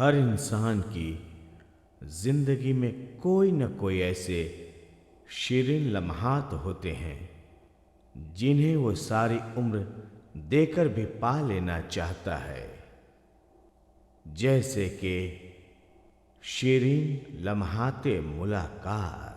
हर इंसान की जिंदगी में कोई न कोई ऐसे शीरीन लम्हात होते हैं जिन्हें वो सारी उम्र देकर भी पा लेना चाहता है, जैसे कि शीरीन लम्हाते मुलाकात।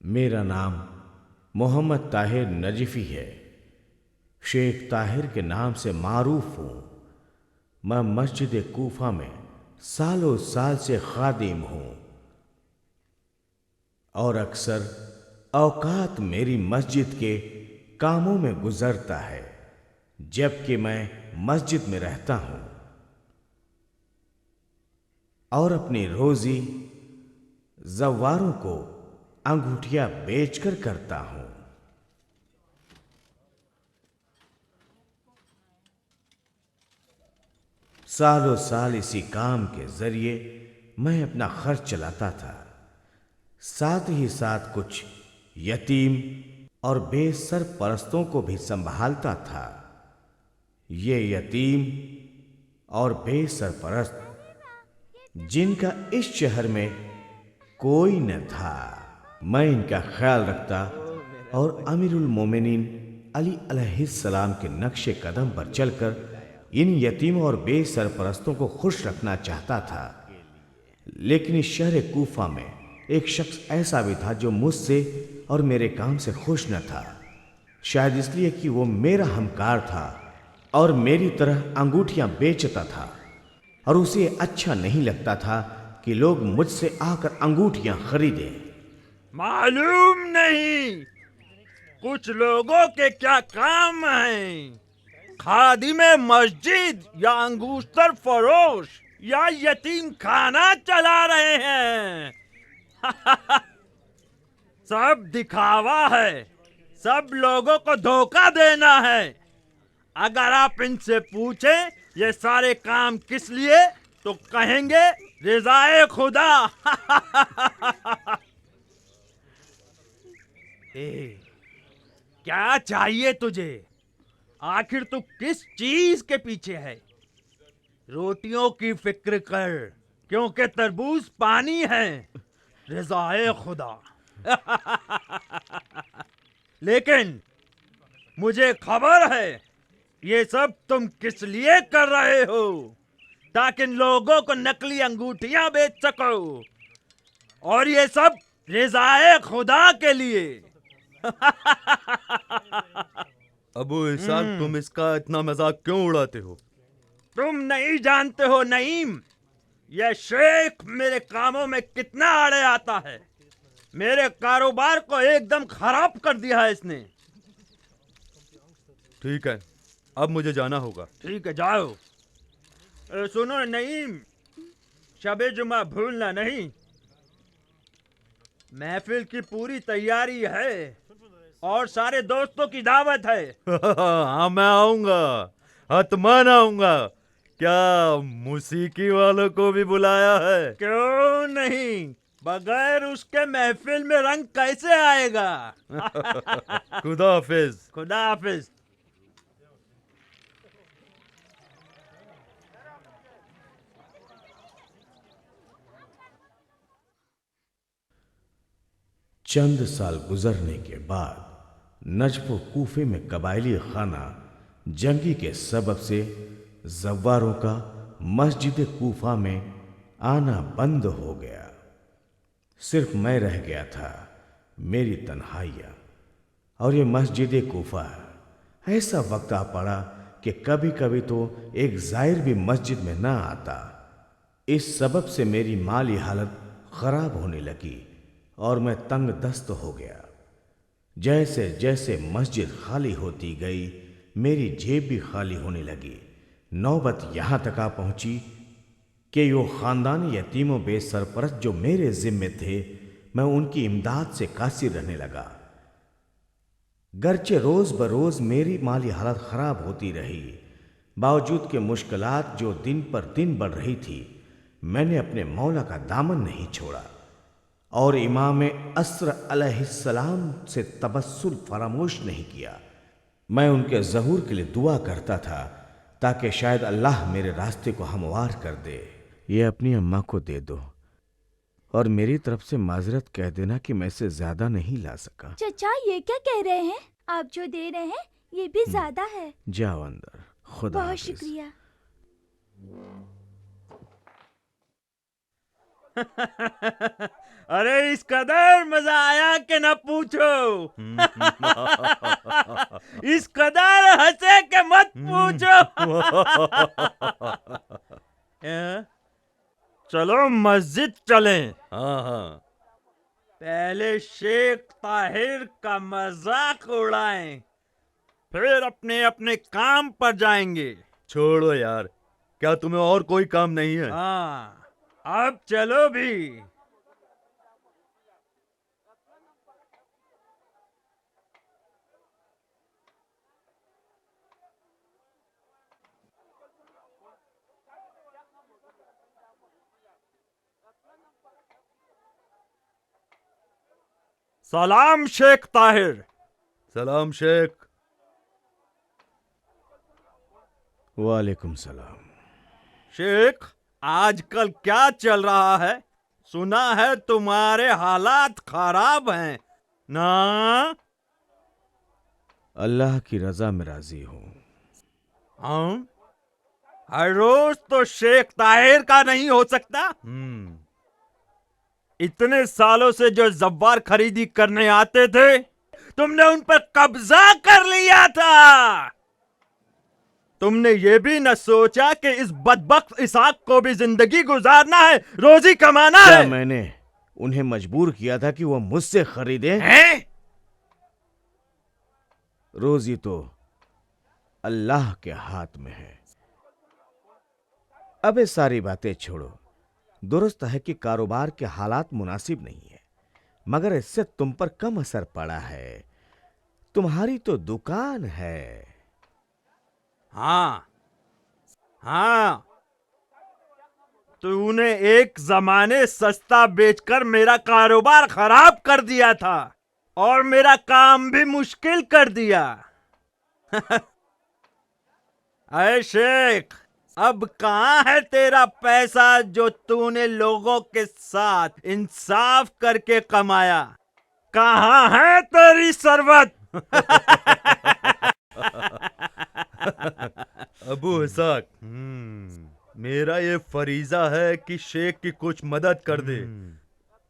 मेरा नाम मोहम्मद ताहिर नजीफी है। शेख ताहिर के नाम से मारूफ हूँ। मैं मस्जिद कूफा में सालों साल से खादिम हूँ और अक्सर औकात मेरी मस्जिद के कामों में गुजरता है, जबकि मैं मस्जिद में रहता हूँ और अपनी रोजी जवारों को अंगूठियां बेचकर करता हूं। सालों साल इसी काम के जरिए मैं अपना खर्च चलाता था, साथ ही साथ कुछ यतीम और बेसरपरस्तों को भी संभालता था। ये यतीम और बेसरपरस्त जिनका इस शहर में कोई न था, मैं इनका ख्याल रखता और अमीरुल मोमिनीन अली अलैहिस्सलाम के नक्शे कदम पर चलकर इन यतीमों और बेसरपरस्तों को खुश रखना चाहता था। लेकिन इस शहर कूफा में एक शख्स ऐसा भी था जो मुझसे और मेरे काम से खुश न था, शायद इसलिए कि वो मेरा हमकार था और मेरी तरह अंगूठियां बेचता था और उसे अच्छा नहीं लगता था कि लोग मुझसे आकर अंगूठियां खरीदें। मालूम नहीं कुछ लोगों के क्या काम हैं, खादिमे मस्जिद या अंगूठर फरोश या यतीम खाना चला रहे हैं। सब दिखावा है, सब लोगों को धोखा देना है। अगर आप इनसे पूछें ये सारे काम किस लिए, तो कहेंगे रिज़ाए खुदा। क्या चाहिए तुझे? आखिर तू किस चीज के पीछे है? रोटियों की फिक्र कर, क्योंकि तरबूज पानी है, रिज़ाए खुदा। लेकिन मुझे खबर है ये सब तुम किस लिए कर रहे हो, ताकि लोगों को नकली अंगूठियां बेच सको, और ये सब रिज़ाए खुदा के लिए। अबू इसाक, तुम इसका इतना मजाक क्यों उड़ाते हो? तुम नहीं जानते हो नईम, यह शेख मेरे कामों में कितना आड़े आता है। मेरे कारोबार को एकदम खराब कर दिया है इसने। ठीक है, अब मुझे जाना होगा। ठीक है, जाओ। सुनो नईम, शबे जुमा भूलना नहीं। महफिल की पूरी तैयारी है और सारे दोस्तों की दावत है। हाँ, मैं आऊंगा, हतमान आऊंगा। क्या मौसीकी वालों को भी बुलाया है? क्यों नहीं, बगैर उसके महफिल में रंग कैसे आएगा। खुदा हाफिज। खुदा हाफिज। चंद साल गुजरने के बाद नजफ कूफे में कबायली खाना जंगी के सबब से जव्वारों का मस्जिद कूफा में आना बंद हो गया। सिर्फ मैं रह गया था, मेरी तन्हाइयाँ और ये मस्जिद कूफा। ऐसा वक्त आ पड़ा कि कभी कभी तो एक जायर भी मस्जिद में ना आता। इस सबब से मेरी माली हालत खराब होने लगी और मैं तंग दस्त हो गया। जैसे जैसे मस्जिद खाली होती गई, मेरी जेब भी खाली होने लगी। नौबत यहां तक आ पहुंची कि वो खानदानी यतीमों बेसरपरस्त जो मेरे जिम्मे थे, मैं उनकी इमदाद से कासिर रहने लगा। गरचे रोज बरोज मेरी माली हालत खराब होती रही, बावजूद के मुश्किलात जो दिन पर दिन बढ़ रही थी, मैंने अपने मौला का दामन नहीं छोड़ा और इमाम अस्र अलैहिस्सलाम से तबस्सुल फरामोश नहीं किया। मैं उनके ज़हूर के लिए दुआ करता था ताकि शायद अल्लाह मेरे रास्ते को हमवार कर दे। ये अपनी अम्मा को दे दो और मेरी तरफ से माजरत कह देना कि मैं इसे ज्यादा नहीं ला सका। चचा, ये क्या कह रहे हैं? आप जो दे रहे हैं ये भी ज्यादा है। जाओ अंदर। खुदा बहुत हाफिज। शुक्रिया। अरे इस कदर मजा आया कि न पूछो। इस कदर हंसे के मत पूछो। चलो मस्जिद चलें। हाँ हाँ। पहले शेख ताहिर का मजाक उड़ाएं, फिर अपने अपने काम पर जाएंगे। छोड़ो यार, क्या तुम्हें और कोई काम नहीं है? हाँ, अब चलो भी। सलाम शेख ताहिर। सलाम शेख। वालेकुम सलाम। शेख, आजकल क्या चल रहा है? सुना है तुम्हारे हालात खराब हैं ना? अल्लाह की रजा में राजी हूं। हाँ, हर रोज तो शेख ताहिर का नहीं हो सकता। इतने सालों से जो जब्बार खरीदी करने आते थे, तुमने उन पर कब्जा कर लिया था। तुमने ये भी न सोचा कि इस बदबख्त इसाक को भी जिंदगी गुजारना है, रोजी कमाना क्या है। मैंने उन्हें मजबूर किया था कि वह मुझसे खरीदे? हैं? रोजी तो अल्लाह के हाथ में है। अब ये सारी बातें छोड़ो। दुरुस्त है कि कारोबार के हालात मुनासिब नहीं है, मगर इससे तुम पर कम असर पड़ा है। तुम्हारी तो दुकान है। हाँ हाँ, तूने एक जमाने सस्ता बेचकर मेरा कारोबार खराब कर दिया था और मेरा काम भी मुश्किल कर दिया। अरे शेख, अब कहाँ है तेरा पैसा जो तूने लोगों के साथ इंसाफ करके कमाया? कहाँ है तेरी सरवत? अबू इसाक, मेरा ये फरीजा है कि शेख की कुछ मदद कर दे।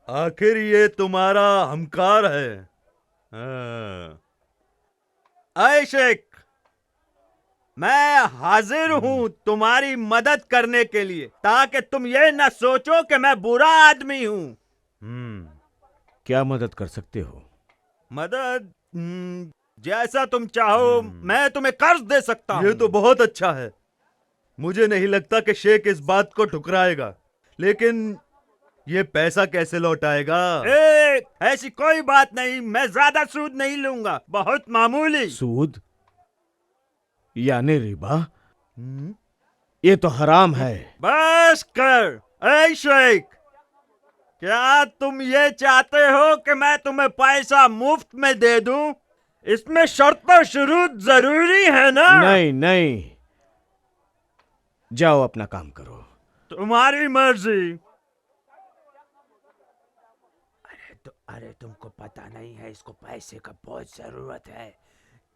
आखिर ये तुम्हारा हमकार है। अय शेख, मैं हाजिर हूँ तुम्हारी मदद करने के लिए, ताकि तुम ये न सोचो कि मैं बुरा आदमी हूँ। क्या मदद कर सकते हो? मदद जैसा तुम चाहो, मैं तुम्हें कर्ज दे सकता हूँ। ये तो बहुत अच्छा है। मुझे नहीं लगता कि शेख इस बात को ठुकराएगा, लेकिन ये पैसा कैसे लौटाएगा? ऐसी कोई बात नहीं, मैं ज्यादा सूद नहीं लूंगा, बहुत मामूली। सूद यानी रिबा? ये तो हराम है। बस कर। ऐ शेख, क्या तुम ये चाहते हो कि मैं तुम्हें पैसा मुफ्त में दे दूं? इसमें शर्त शुरूत जरूरी है ना? नहीं नहीं, जाओ अपना काम करो। तुम्हारी मर्जी। अरे तुमको पता नहीं है, इसको पैसे का बहुत जरूरत है।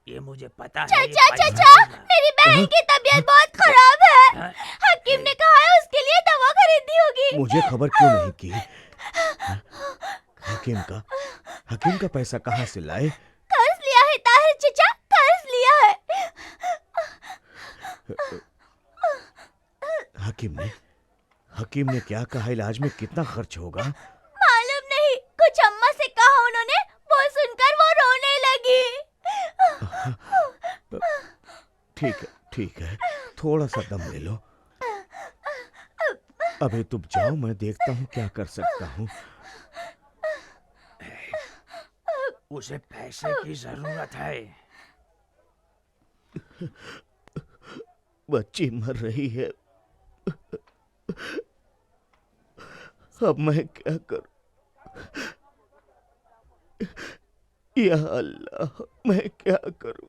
ये मुझे पता है। चाचा, मेरी बहन की तबीयत बहुत खराब है। हकीम ने कहा है उसके लिए दवा खरीदनी होगी। मुझे खबर क्यों नहीं की? हकीम का पैसा कहाँ से लाए? कर्ज लिया है ताहिर चाचा, कर्ज लिया है। हकीम ने क्या कहा? इलाज में कितना खर्च होगा? मालूम नहीं, कुछ अम्मा से कहा उन्होंने, वो सुनकर वो रोने लगी। ठीक है, थोड़ा सा दम ले लो। अभी तुम जाओ, मैं देखता हूँ क्या कर सकता हूँ। उसे पैसे की जरूरत है। बच्ची मर रही है, अब मैं क्या करूं? या अल्लाह, मैं क्या करूं?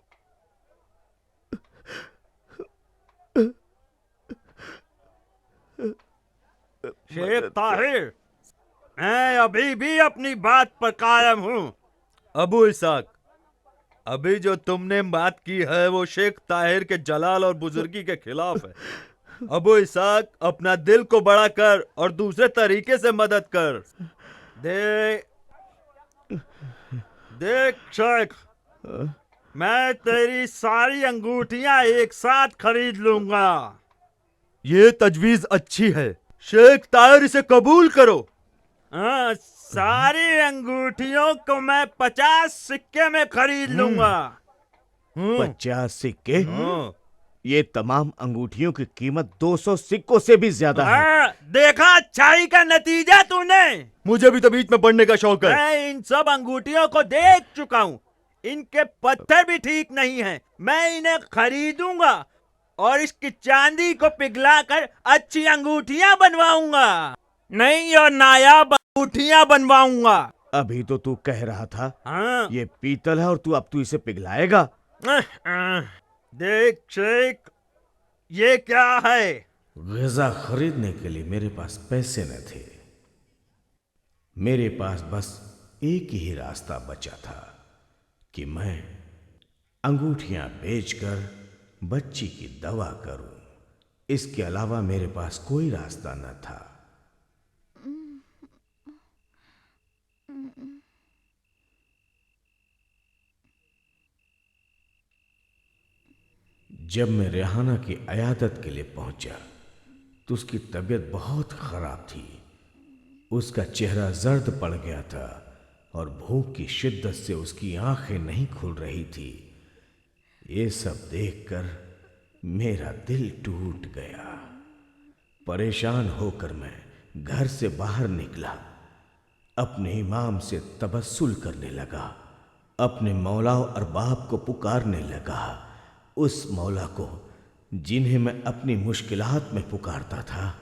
शेख ताहिर, मैं अभी भी अपनी बात पर कायम हूँ। अबू इसाक, अभी जो तुमने बात की है वो शेख ताहिर के जलाल और बुजुर्गी के खिलाफ है। अबू इसाक, अपना दिल को बड़ा कर और दूसरे तरीके से मदद कर। देख शेख, मैं तेरी सारी अंगूठियां एक साथ खरीद लूंगा। ये तजवीज अच्छी है। शेख ताहिर, इसे कबूल करो। सारी अंगूठियों को मैं 50 सिक्के में खरीद लूंगा। 50 सिक्के? हाँ। ये तमाम अंगूठियों की कीमत 200 सिक्कों से भी ज्यादा है। देखा अच्छाई का नतीजा तूने। मुझे भी तबीज में पढ़ने का शौक है। मैं इन सब अंगूठियों को देख चुका हूँ, इनके पत्थर भी ठीक नहीं हैं। मैं इन्हें खरीदूंगा और इसकी चांदी को पिघलाकर अच्छी अंगूठियां बनवाऊंगा। नहीं, और नायाब अंगूठियां बनवाऊंगा। अभी तो तू कह रहा था हाँ। ये पीतल है और अब तू इसे पिघलाएगा? देख शेख, ये क्या है? ग़िज़ा खरीदने के लिए मेरे पास पैसे न थे। मेरे पास बस एक ही रास्ता बचा था कि मैं अंगूठियां बेचकर बच्ची की दवा करूं। इसके अलावा मेरे पास कोई रास्ता न था। जब मैं रेहाना की अयादत के लिए पहुंचा तो उसकी तबीयत बहुत खराब थी। उसका चेहरा जर्द पड़ गया था और भूख की शिद्दत से उसकी आंखें नहीं खुल रही थी। ये सब देखकर मेरा दिल टूट गया। परेशान होकर मैं घर से बाहर निकला, अपने इमाम से तबस्सुल करने लगा, अपने मौला और बाप को पुकारने लगा, उस मौला को जिन्हें मैं अपनी मुश्किलात में पुकारता था।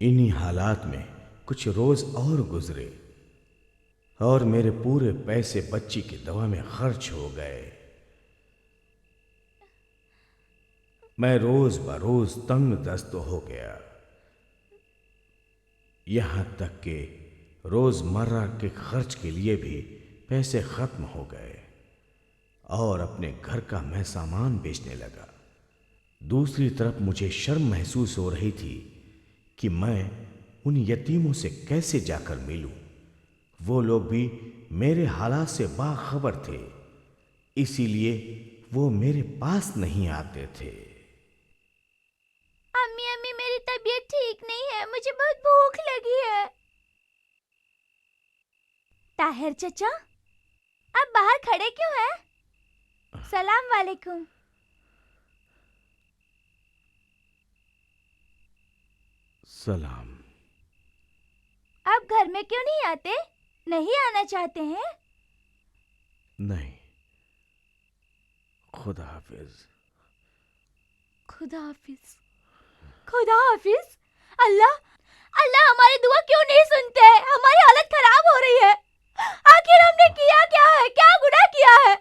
इन्हीं हालात में कुछ रोज और गुजरे और मेरे पूरे पैसे बच्ची की दवा में खर्च हो गए। मैं रोज बरोज तंग दस्त हो गया, यहां तक कि रोजमर्रा के खर्च के लिए भी पैसे खत्म हो गए और अपने घर का मैं सामान बेचने लगा। दूसरी तरफ मुझे शर्म महसूस हो रही थी कि मैं उन यतीमों से कैसे जाकर मिलूं। वो लोग भी मेरे हालात से बाखबर थे, इसीलिए वो मेरे पास नहीं आते थे। अम्मी अम्मी मेरी तबीयत ठीक नहीं है, मुझे बहुत भूख लगी है। ताहिर चचा, आप बाहर खड़े क्यों हैं? सलाम वालेकुम। सलाम। आप घर में क्यों नहीं आते? नहीं आना चाहते हैं? नहीं, खुदा हाफिज। खुदा हाफिज, खुदा हाफिज। अल्लाह अल्लाह हमारी दुआ क्यों नहीं सुनते? हमारी हालत खराब हो रही है। आखिर हमने किया क्या है? क्या गुनाह किया है?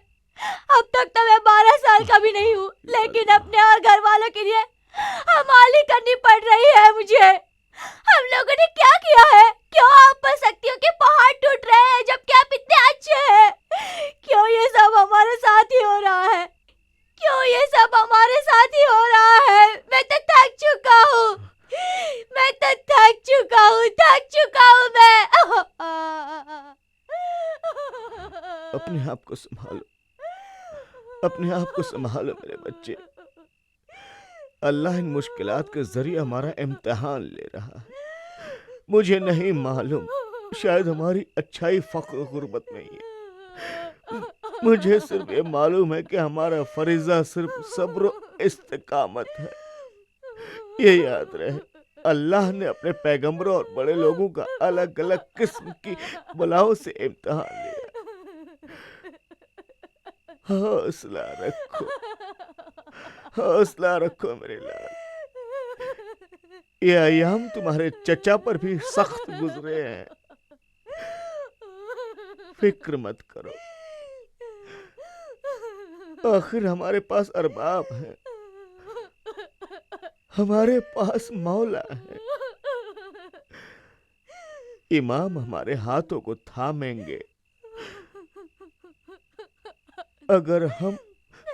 अब तक तो मैं 12 साल का भी नहीं हूँ, लेकिन अपने और घर वालों के लिए हमाली करनी पड़ रही है मुझे। हम लोगों ने क्या किया है? क्यों आप पर शक्तियों के पहाड़ टूट रहे हैं जबकि आप इतने अच्छे हैं? क्यों ये सब हमारे साथ ही हो रहा है? क्यों ये सब हमारे साथ ही हो रहा है? मैं तो थक चुका हूँ, मैं तो थक चुका हूँ मैं। अपने आप को संभालो, अपने आप को संभालो मेरे बच्चे। अल्लाह इन मुश्किलात के जरिए हमारा इम्तिहान ले रहा है। मुझे नहीं मालूम, शायद हमारी अच्छाई फक्र गुर्बत में ही है। मुझे सिर्फ ये मालूम है कि हमारा फरीजा सिर्फ सब्र इस्तिकामत है। ये याद रहे, अल्लाह ने अपने पैगंबरों और बड़े लोगों का अलग अलग किस्म की बलाओं से इम्तिहान लिया। हौसला रखो, हौसला रखो मेरे लाल। ये अयाम तुम्हारे चचा पर भी सख्त गुजरे हैं, फिक्र मत करो। आखिर हमारे पास अरबाब है, हमारे पास मौला है। इमाम हमारे हाथों को थामेंगे अगर हम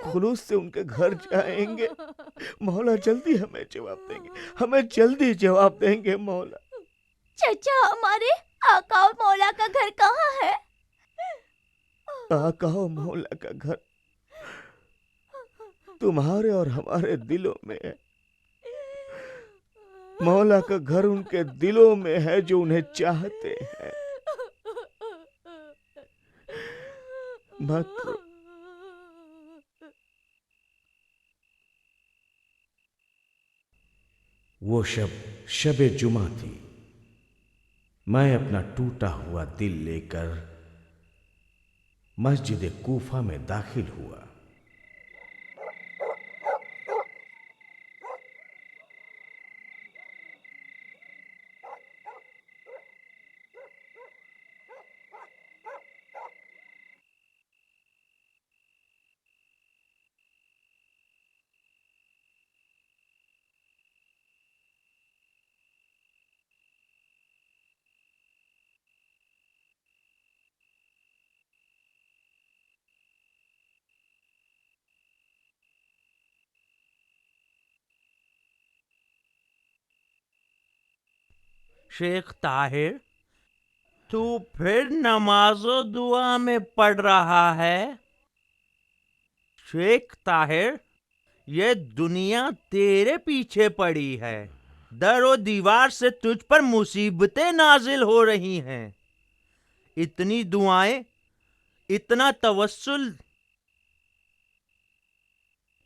खुलूस से उनके घर जाएंगे। मौला जल्दी हमें जवाब देंगे, हमें जल्दी जवाब देंगे मौला। चचा, हमारे आका और मौला का घर कहाँ है? आका और मौला का घर तुम्हारे और हमारे दिलों में है। मौला का घर उनके दिलों में है जो उन्हें चाहते हैं। मत रो। वो शब जुमा थी। मैं अपना टूटा हुआ दिल लेकर मस्जिद कूफा में दाखिल हुआ। शेख ताहिर, तू फिर नमाजो दुआ में पढ़ रहा है? शेख ताहिर, ये दुनिया तेरे पीछे पड़ी है। दर और दीवार से तुझ पर मुसीबतें नाजिल हो रही हैं। इतनी दुआएं, इतना तवस्सुल,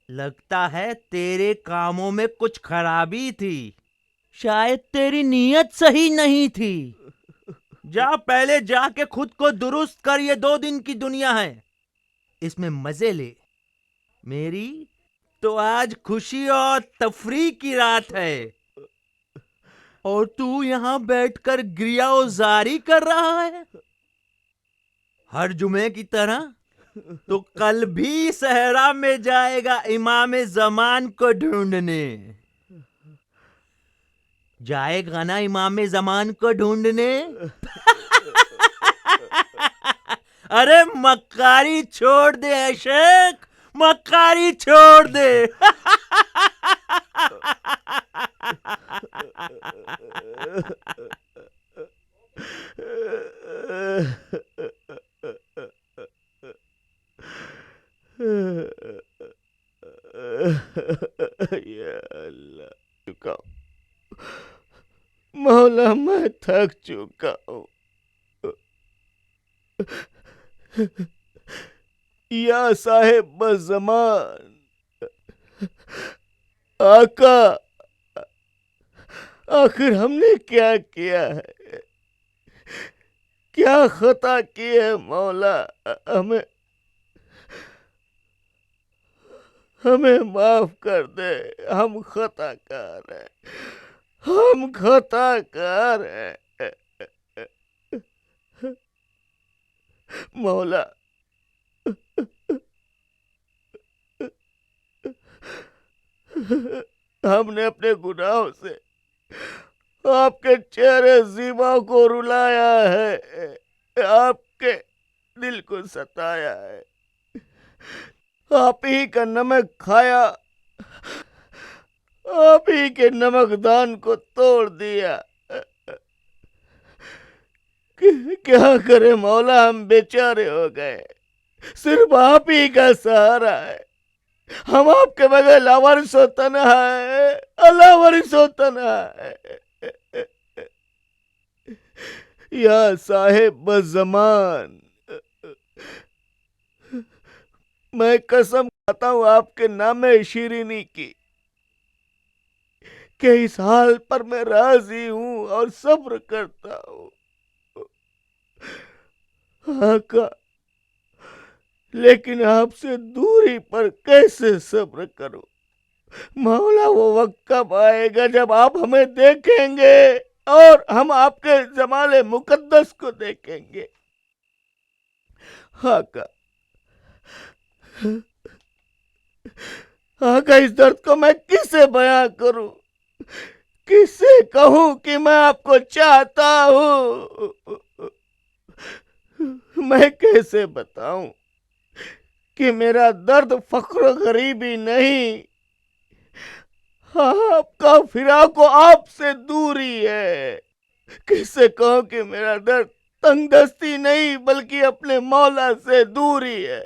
लगता है तेरे कामों में कुछ खराबी थी। शायद तेरी नीयत सही नहीं थी। जा पहले जाके खुद को दुरुस्त कर। ये 2 दिन की दुनिया है, इसमें मजे ले। मेरी तो आज खुशी और तफरीह की रात है और तू यहां बैठकर गिरियाज़ारी कर रहा है। हर जुमे की तरह तो कल भी सहरा में जाएगा इमाम जमान को ढूंढने। जाएगा ना इमाम जमान को ढूंढने? अरे मक्कारी छोड़ दे शेख, मक्कारी छोड़ दे। या अल्लाह, चुका हूं मौला, मैं थक चुका हूं। या साहेब ज़मान, आका, आखिर हमने क्या किया है? क्या खता की है मौला? हमें माफ कर दे। हम खताकार हैं, हम खताकार हैं मौला। हमने अपने गुनाहों से आपके चेहरे ज़ीबा को रुलाया है, आपके दिल को सताया है, आप ही का नमक खाया, आप ही के नमकदान को तोड़ दिया। क्या करे मौला, हम बेचारे हो गए। सिर्फ आप ही का सहारा है। हम आपके बगैर लावारिस हो तन्हा है, अलावारिस हो तन्हा है। या साहिब ज़मान, मैं कसम खाता हूं आपके नामे शीरीनी की कि इस हाल पर मैं राजी हूं और सब्र करता हूं। आका, लेकिन आपसे दूरी पर कैसे सब्र करूं? मौला, वो वक्त कब आएगा जब आप हमें देखेंगे और हम आपके जमाले मुकद्दस को देखेंगे? आका, आका, इस दर्द को मैं किसे बयां करूं? किसे कहूं कि मैं आपको चाहता हूं? मैं कैसे बताऊं कि मेरा दर्द फक्र गरीबी नहीं, आपका फिराको आपसे दूरी है। किसे कहूं कि मेरा दर्द तंगदस्ती नहीं बल्कि अपने मौला से दूरी है।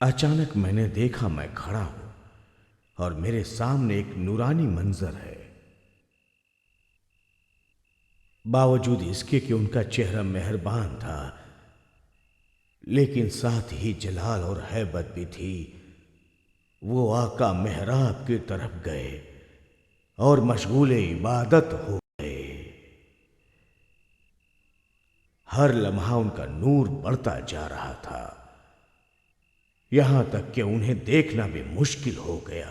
अचानक मैंने देखा मैं खड़ा हूं और मेरे सामने एक नूरानी मंजर है। बावजूद इसके कि उनका चेहरा मेहरबान था, लेकिन साथ ही जलाल और हैबत भी थी। वो आका मेहराब की तरफ गए और मशगूल इबादत हो गए। हर लम्हा उनका नूर बढ़ता जा रहा था, यहां तक कि उन्हें देखना भी मुश्किल हो गया।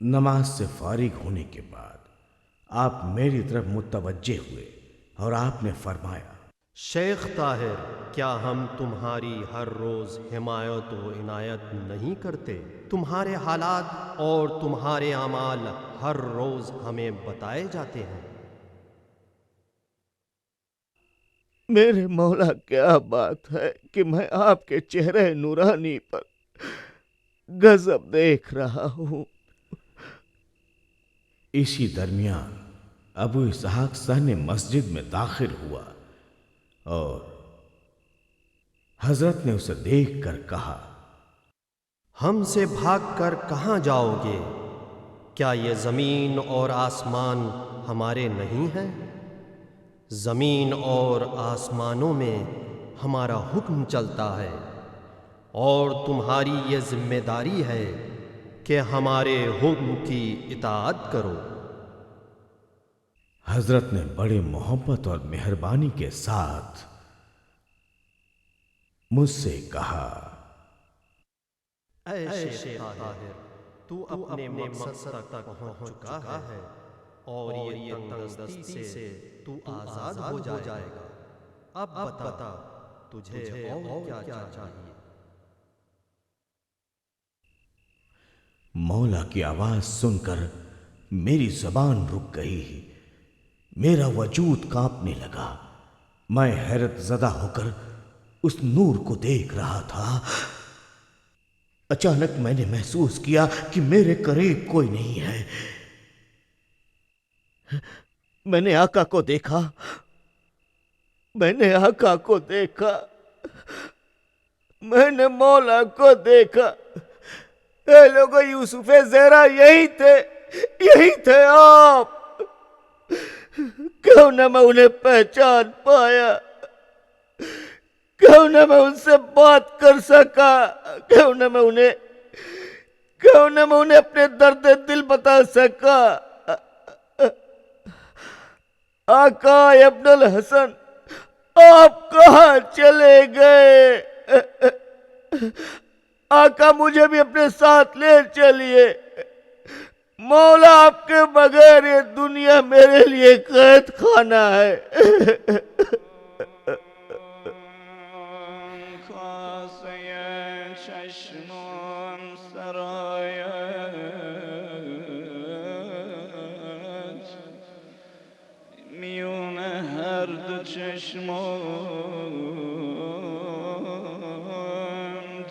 नमाज से फारिग होने के बाद आप मेरी तरफ मुतवज्जे हुए और आपने फरमाया, शेख ताहिर, क्या हम तुम्हारी हर रोज हिमायत व इनायत नहीं करते? तुम्हारे हालात और तुम्हारे अमाल हर रोज हमें बताए जाते हैं। मेरे मौला, क्या बात है कि मैं आपके चेहरे नूरानी पर गजब देख रहा हूं। इसी दरमियान अबू इसहाक सहने मस्जिद में दाखिल हुआ और हजरत ने उसे देखकर कहा, हमसे भागकर कहाँ जाओगे? क्या ये जमीन और आसमान हमारे नहीं हैं? जमीन और आसमानों में हमारा हुक्म चलता है और तुम्हारी ये जिम्मेदारी है कि हमारे हुक्म की इताअत करो। हजरत ने बड़े मोहब्बत और मेहरबानी के साथ मुझसे कहा, ऐ शेख ताहिर, तू अपने मकसद तक पहुंच चुका है और ये तंगदस्ती से तू आजाद हो जाएगा। अब बता तुझे और क्या चाहिए? मौला की आवाज सुनकर मेरी जबान रुक गई, मेरा वजूद कांपने लगा। मैं हैरत ज़दा होकर उस नूर को देख रहा था। अचानक मैंने महसूस किया कि मेरे करीब कोई नहीं है। मैंने आका को देखा, मैंने आका को देखा, मैंने मौला को देखा। ए लोगों, यूसुफ ज़हरा यही थे आप। क्यों न मैं उन्हें पहचान पाया, क्यों न मैं उनसे बात कर सका, क्यों न मैं उन्हें अपने दर्द दिल बता सका। आका अब्दुल हसन, आप कहाँ चले गए? आका, मुझे भी अपने साथ ले चलिए। मौला, आपके बगैर ये दुनिया मेरे लिए कैद खाना है।